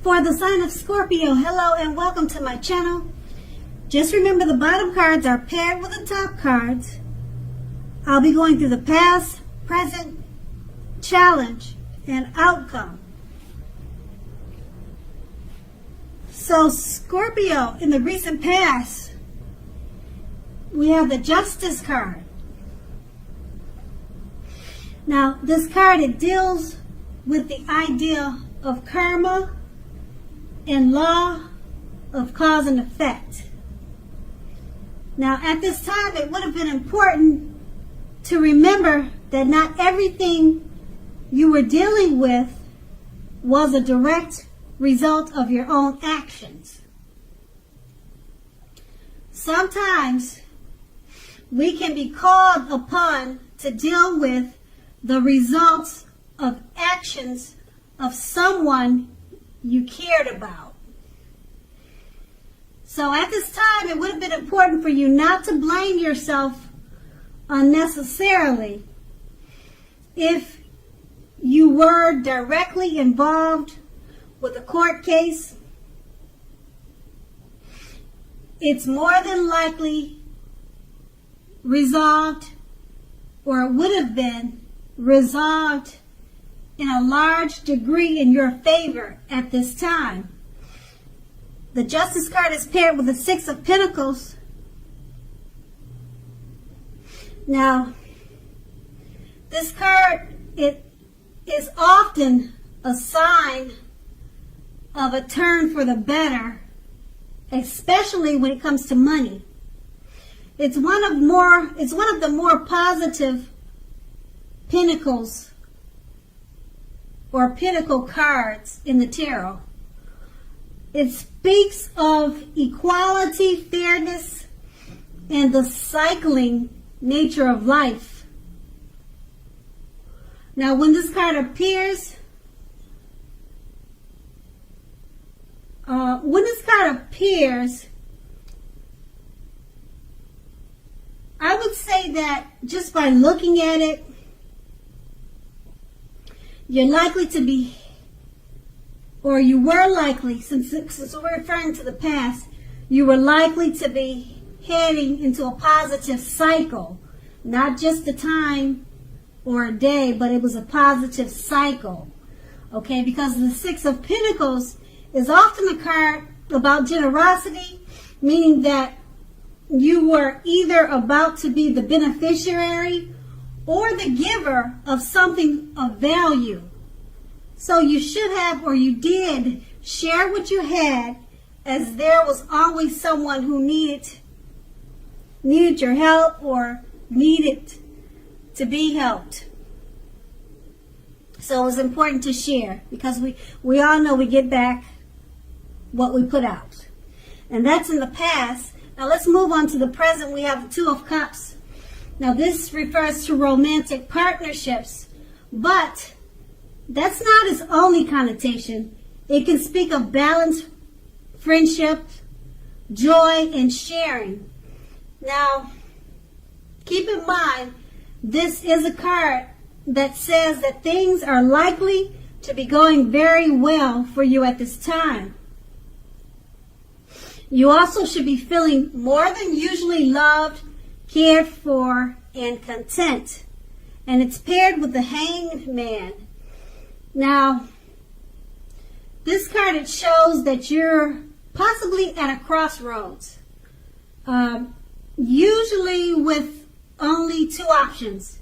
For the sign of Scorpio, hello and welcome to my channel. Just remember the bottom cards are paired with the top cards. I'll be going through the past, present, challenge, and outcome. So Scorpio, in the recent past, we have the Justice card. Now, this card, it deals with the idea of karma and law of cause and effect. Now, at this time, it would have been important to remember that not everything you were dealing with was a direct result of your own actions. Sometimes we can be called upon to deal with the results of actions of someone you cared about. So at this time, it would have been important for you not to blame yourself unnecessarily if you were directly involved with a court case. It's more than likely resolved, or it would have been resolved in a large degree in your favor at this time. The Justice card is paired with the Six of Pentacles. Now, this card, it is often a sign of a turn for the better, especially when it comes to money. It's one of the more positive pentacles or pentacle cards in the tarot. It speaks of equality, fairness, and the cycling nature of life. Now, when this card appears, I would say that just by looking at it, you're likely to be, or you were likely, since we're referring to the past, you were likely to be heading into a positive cycle. Not just a time or a day, but it was a positive cycle. Okay, because the Six of Pentacles is often a card about generosity, meaning that you were either about to be the beneficiary or the giver of something of value. So you should have, or you did, share what you had, as there was always someone who needed your help or needed to be helped. So it was important to share, because we all know we get back what we put out. And that's in the past. Now let's move on to the present. We have the Two of Cups. Now this refers to romantic partnerships, but that's not its only connotation. It can speak of balance, friendship, joy, and sharing. Now, keep in mind, this is a card that says that things are likely to be going very well for you at this time. You also should be feeling more than usually loved, cared for, and content. And it's paired with the Hanged Man. Now, this card, it shows that you're possibly at a crossroads. Usually with only two options.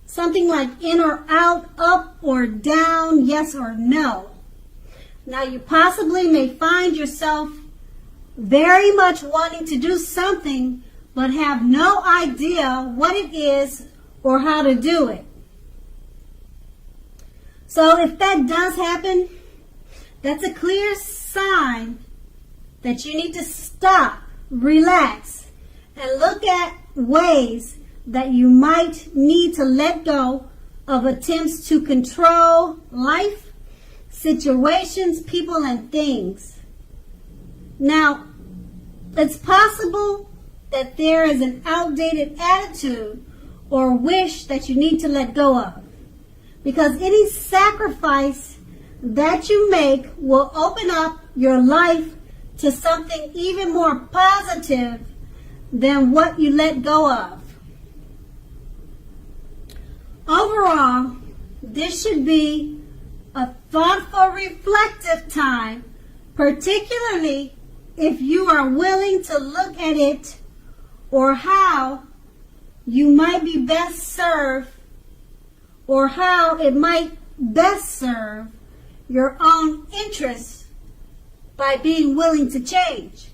Something like in or out, up or down, yes or no. Now, you possibly may find yourself very much wanting to do something, but have no idea what it is or how to do it. So if that does happen, that's a clear sign that you need to stop, relax, and look at ways that you might need to let go of attempts to control life, situations, people, and things. Now, it's possible that there is an outdated attitude or wish that you need to let go of, because any sacrifice that you make will open up your life to something even more positive than what you let go of. Overall, this should be a thoughtful, reflective time, particularly if you are willing to look at it or how you might be best served, or how it might best serve your own interests by being willing to change.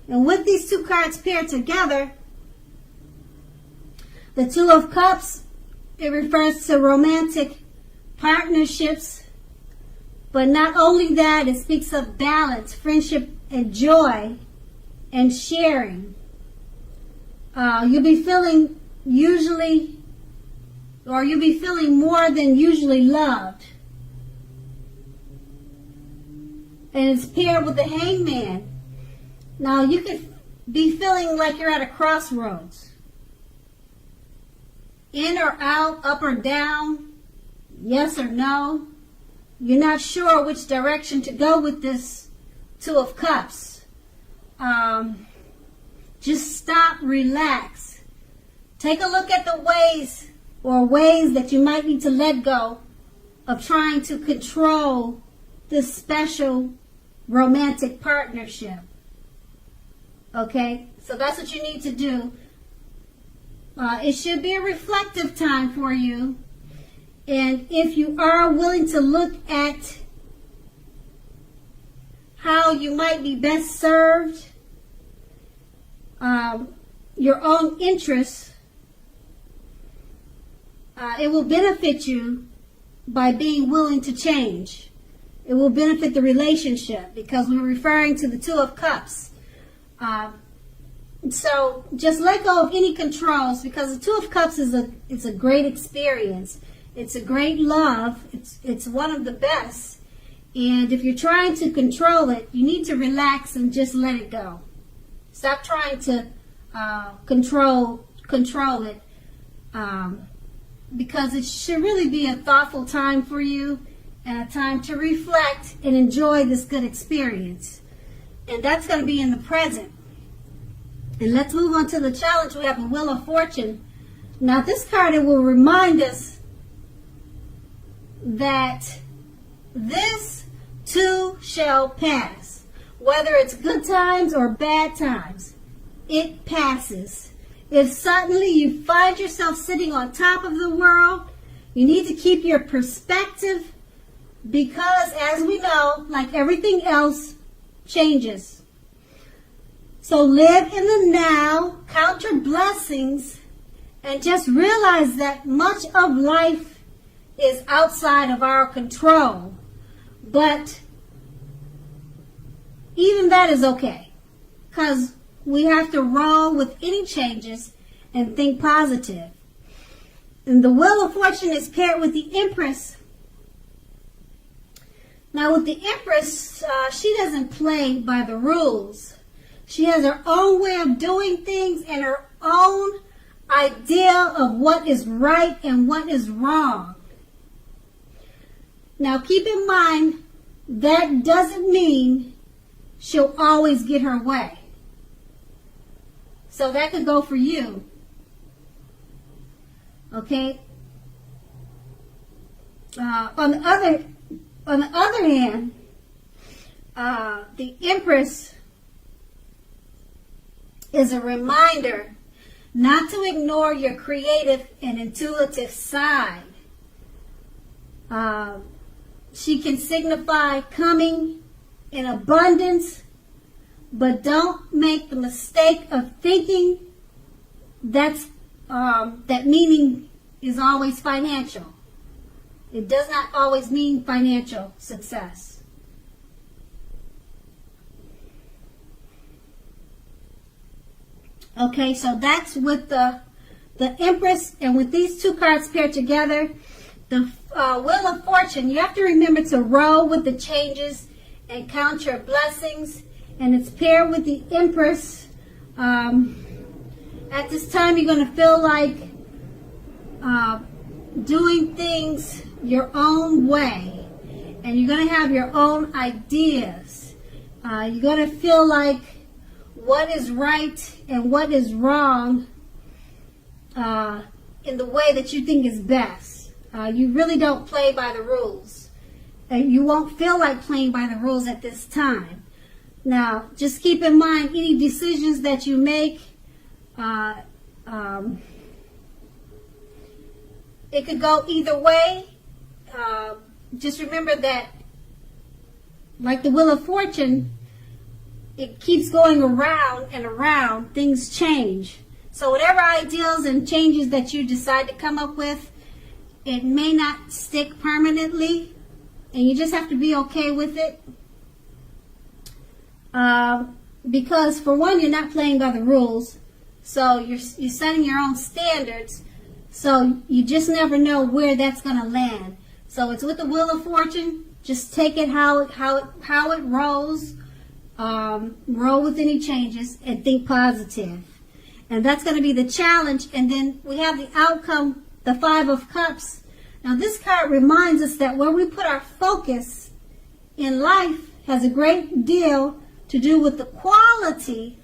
And with these two cards paired together, the Two of Cups, it refers to romantic partnerships, but not only that, it speaks of balance, friendship, and joy, and sharing. You'll be feeling more than usually loved. And it's paired with the Hangman. Now, you could be feeling like you're at a crossroads. In or out, up or down, yes or no. You're not sure which direction to go with this Two of Cups. Just stop, relax. Take a look at the ways that you might need to let go of trying to control this special romantic partnership. Okay? So that's what you need to do. It should be a reflective time for you. And if you are willing to look at how you might be best served, your own interests, it will benefit you by being willing to change. It will benefit the relationship because we're referring to the Two of Cups. So just let go of any controls, because the Two of Cups is a great experience. It's a great love. It's one of the best. And if you're trying to control it, you need to relax and just let it go. Stop trying to control it, because it should really be a thoughtful time for you and a time to reflect and enjoy this good experience. And that's going to be in the present. And let's move on to the challenge. We have a Wheel of Fortune. Now, this card, it will remind us that this too shall pass. Whether it's good times or bad times, it passes. If suddenly you find yourself sitting on top of the world, you need to keep your perspective, because as we know, like everything else, changes. So live in the now, count your blessings, and just realize that much of life is outside of our control. But even that is okay, because we have to roll with any changes and think positive. And the Wheel of Fortune is paired with the Empress. Now with the Empress, she doesn't play by the rules. She has her own way of doing things and her own idea of what is right and what is wrong. Now keep in mind, that doesn't mean she'll always get her way. So that could go for you. Okay? On the other hand, the Empress is a reminder not to ignore your creative and intuitive side. She can signify coming in abundance, but don't make the mistake of thinking that meaning is always financial. It does not always mean financial success. Okay, so that's with the Empress, and with these two cards paired together, the Wheel of Fortune, you have to remember to roll with the changes and count your blessings. And it's paired with the Empress. At this time, you're going to feel like doing things your own way. and you're going to have your own ideas. You're going to feel like what is right and what is wrong in the way that you think is best. You really don't play by the rules. You won't feel like playing by the rules at this time. Now, just keep in mind, any decisions that you make, it could go either way. Just remember that, like the Wheel of Fortune, it keeps going around and around. Things change. So whatever ideals and changes that you decide to come up with, it may not stick permanently, and you just have to be okay with it. Because for one, you're not playing by the rules, so you're setting your own standards. So you just never know where that's going to land. So it's with the Wheel of Fortune. Just take it how it rolls. Roll with any changes and think positive. And that's going to be the challenge. And then we have the outcome, the Five of Cups. Now this card reminds us that where we put our focus in life has a great deal to do with the quality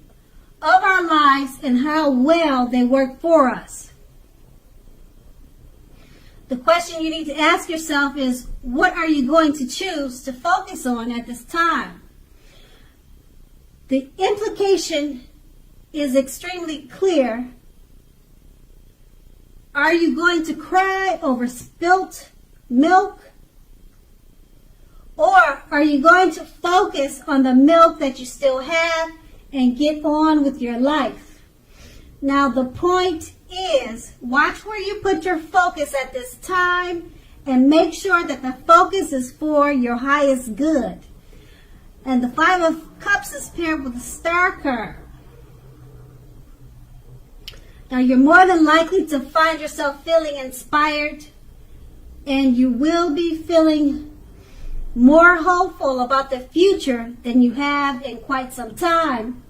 of our lives and how well they work for us. The question you need to ask yourself is, what are you going to choose to focus on at this time? The implication is extremely clear. Are you going to cry over spilt milk? Or are you going to focus on the milk that you still have and get on with your life? Now the point is, watch where you put your focus at this time and make sure that the focus is for your highest good. And the Five of Cups is paired with the Star card. Now you're more than likely to find yourself feeling inspired, and you will be feeling more hopeful about the future than you have in quite some time.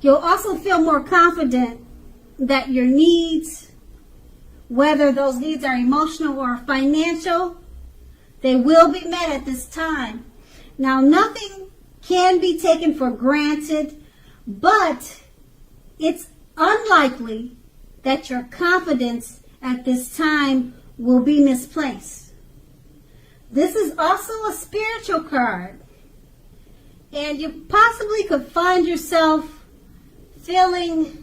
You'll also feel more confident that your needs, whether those needs are emotional or financial, they will be met at this time. Now, nothing can be taken for granted, but it's unlikely that your confidence at this time will be misplaced. This is also a spiritual card, and you possibly could find yourself feeling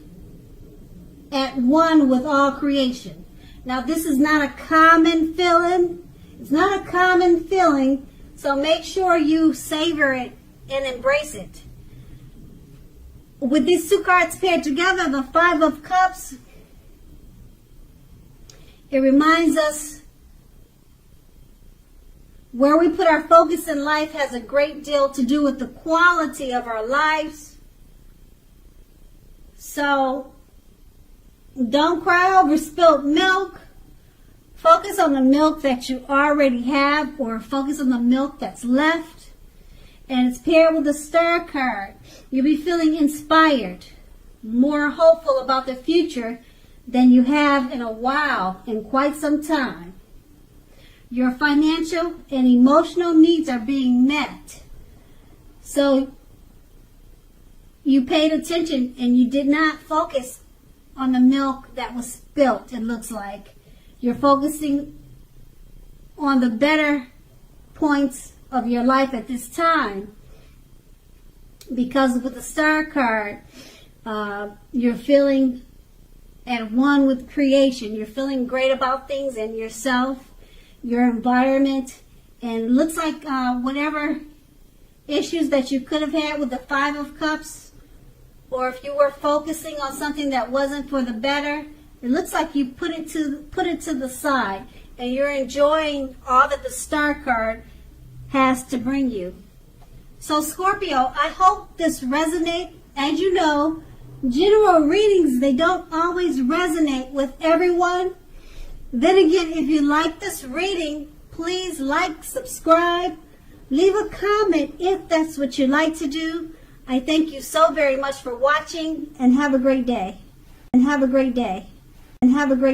at one with all creation. Now, this is not a common feeling. It's not a common feeling, so make sure you savor it and embrace it. With these two cards paired together, the Five of Cups, it reminds us where we put our focus in life has a great deal to do with the quality of our lives. So don't cry over spilt milk. Focus on the milk that you already have, or focus on the milk that's left. And it's paired with the Star card. You'll be feeling inspired, more hopeful about the future than you have in a while, in quite some time. Your financial and emotional needs are being met. So you paid attention and you did not focus on the milk that was spilt, it looks like. You're focusing on the better points of your life at this time. Because with the Star card, you're feeling at one with creation. You're feeling great about things and yourself, your environment, and it looks like whatever issues that you could have had with the Five of Cups, or if you were focusing on something that wasn't for the better, it looks like you put it to the side, and you're enjoying all that the Star card has to bring you. So Scorpio, I hope this resonates. As you know, general readings, they don't always resonate with everyone. Then again, if you like this reading, please like, subscribe, leave a comment if that's what you like to do. I thank you so very much for watching, and have a great day. And have a great day. And have a great